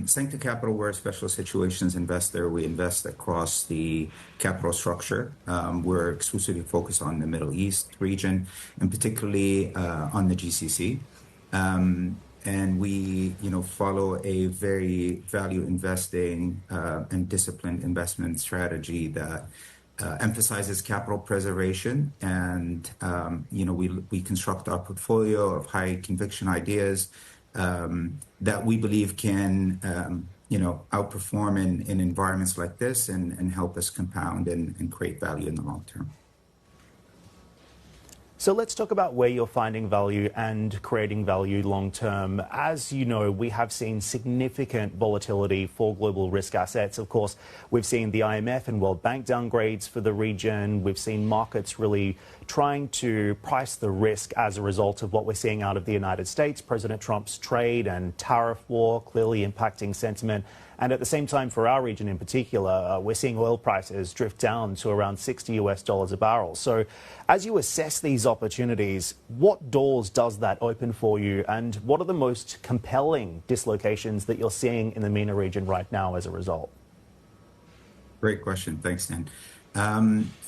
Sancta Capital, we're a special situations investor. We invest across the capital structure. We're exclusively focused on the Middle East region, and particularly on the GCC. And we, follow a very value investing and disciplined investment strategy that emphasizes capital preservation. And, we construct our portfolio of high conviction ideas that we believe can, outperform in environments like this and help us compound and create value in the long term. So let's talk about where you're finding value and creating value long term. As you know, we have seen significant volatility for global risk assets. Of course, we've seen the IMF and World Bank downgrades for the region. We've seen markets really trying to price the risk as a result of what we're seeing out of the United States. President Trump's trade and tariff war clearly impacting sentiment. And at the same time, for our region in particular, we're seeing oil prices drift down to around $60 a barrel. So as you assess these opportunities, what doors does that open for you? And what are the most compelling dislocations that you're seeing in the MENA region right now as a result? Great question. Thanks, Dan.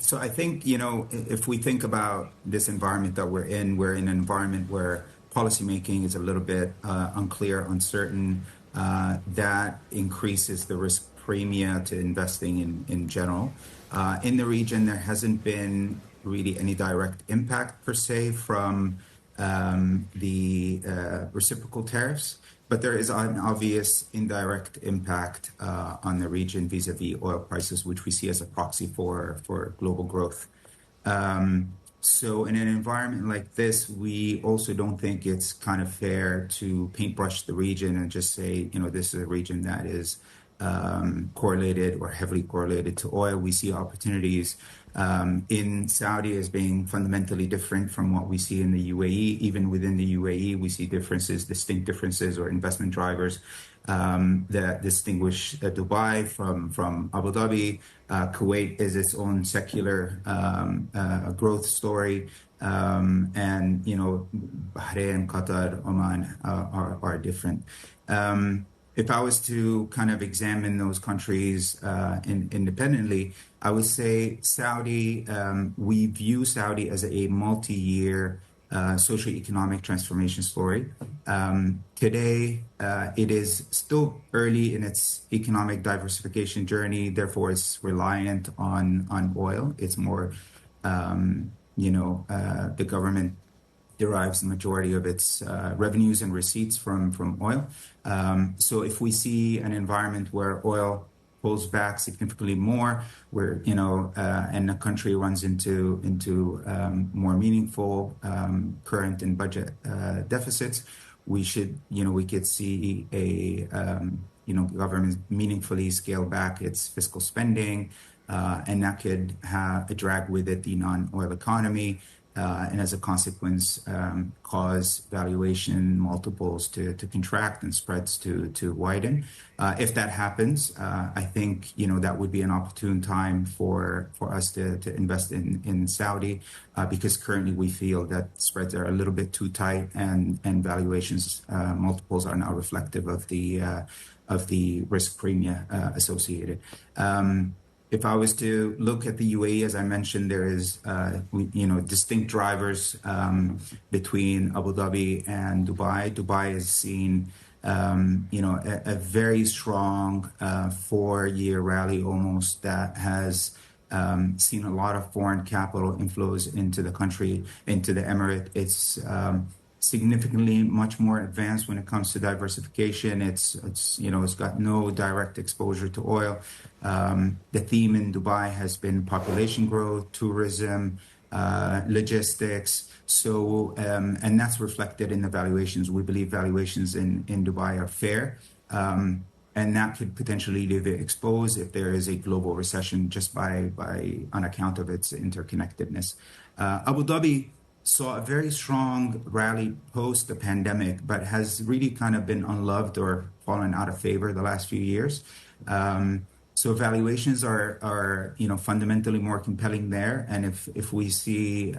So I think, if we think about this environment that we're in an environment where policymaking is a little bit unclear, uncertain. That increases the risk premia to investing in general. In the region, there hasn't been really any direct impact per se from the reciprocal tariffs, but there is an obvious indirect impact on the region vis-a-vis oil prices, which we see as a proxy for global growth. So in an environment like this, we also don't think it's kind of fair to paintbrush the region and just say, this is a region that is correlated or heavily correlated to oil. We see opportunities in Saudi as being fundamentally different from what we see in the UAE. Even within the UAE, we see distinct differences or investment drivers that distinguish Dubai from Abu Dhabi. Kuwait is its own secular growth story. And, Bahrain, Qatar, Oman are different. If I was to kind of examine those countries independently, I would say Saudi, we view Saudi as a multi-year socioeconomic transformation story. Today, it is still early in its economic diversification journey. Therefore, it's reliant on oil. It's more, the government derives the majority of its revenues and receipts from oil. So if we see an environment where oil pulls back significantly more, where and the country runs into more meaningful current and budget deficits, we could see a government meaningfully scale back its fiscal spending, and that could have a drag with it the non-oil economy. And as a consequence, cause valuation multiples to contract and spreads to widen. If that happens, I think that would be an opportune time for us to invest in Saudi, because currently we feel that spreads are a little bit too tight, and valuations multiples are now reflective of the risk premia associated. If I was to look at the UAE, as I mentioned, there is, distinct drivers between Abu Dhabi and Dubai. Dubai has seen, a very strong 4-year rally almost that has seen a lot of foreign capital inflows into the country, into the emirate. It's significantly much more advanced when it comes to diversification. It's got no direct exposure to oil. The theme in Dubai has been population growth, tourism, logistics. So, and that's reflected in the valuations. We believe valuations in Dubai are fair. And that could potentially leave it exposed if there is a global recession just on account of its interconnectedness. Abu Dhabi saw a very strong rally post the pandemic, but has really kind of been unloved or fallen out of favor the last few years. So valuations are fundamentally more compelling there. And if we see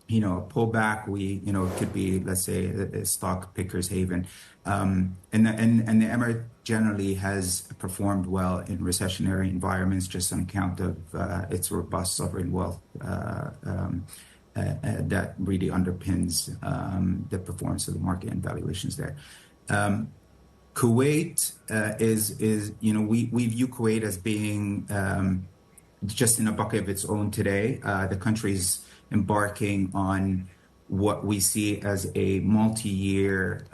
a pullback, it could be, let's say, a stock picker's haven. And the Emirate generally has performed well in recessionary environments just on account of its robust sovereign wealth that really underpins the performance of the market and valuations there. Kuwait we view Kuwait as being just in a bucket of its own today. The country's embarking on what we see as a multi-year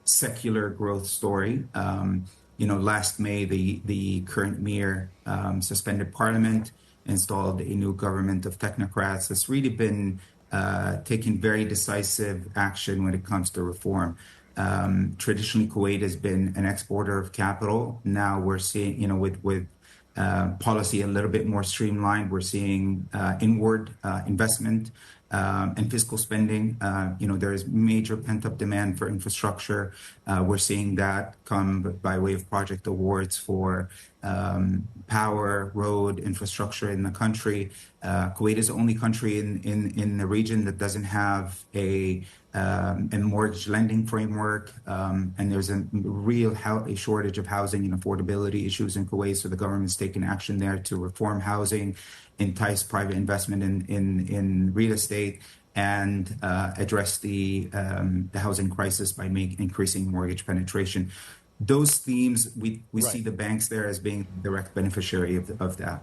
secular growth story. Last May, the current Emir suspended parliament, installed a new government of technocrats that's really been taking very decisive action when it comes to reform. Traditionally, Kuwait has been an exporter of capital. Now we're seeing, with policy a little bit more streamlined, we're seeing inward investment and fiscal spending. There is major pent-up demand for infrastructure. We're seeing that come by way of project awards for power, road infrastructure in the country. Kuwait is the only country in the region that doesn't have a mortgage lending framework, and there's a real shortage of housing and affordability issues in Kuwait. So the government's taken action there to reform housing, entice private investment in real estate, and address the housing crisis by increasing mortgage penetration. Those themes, we see the banks there as being direct beneficiary of that.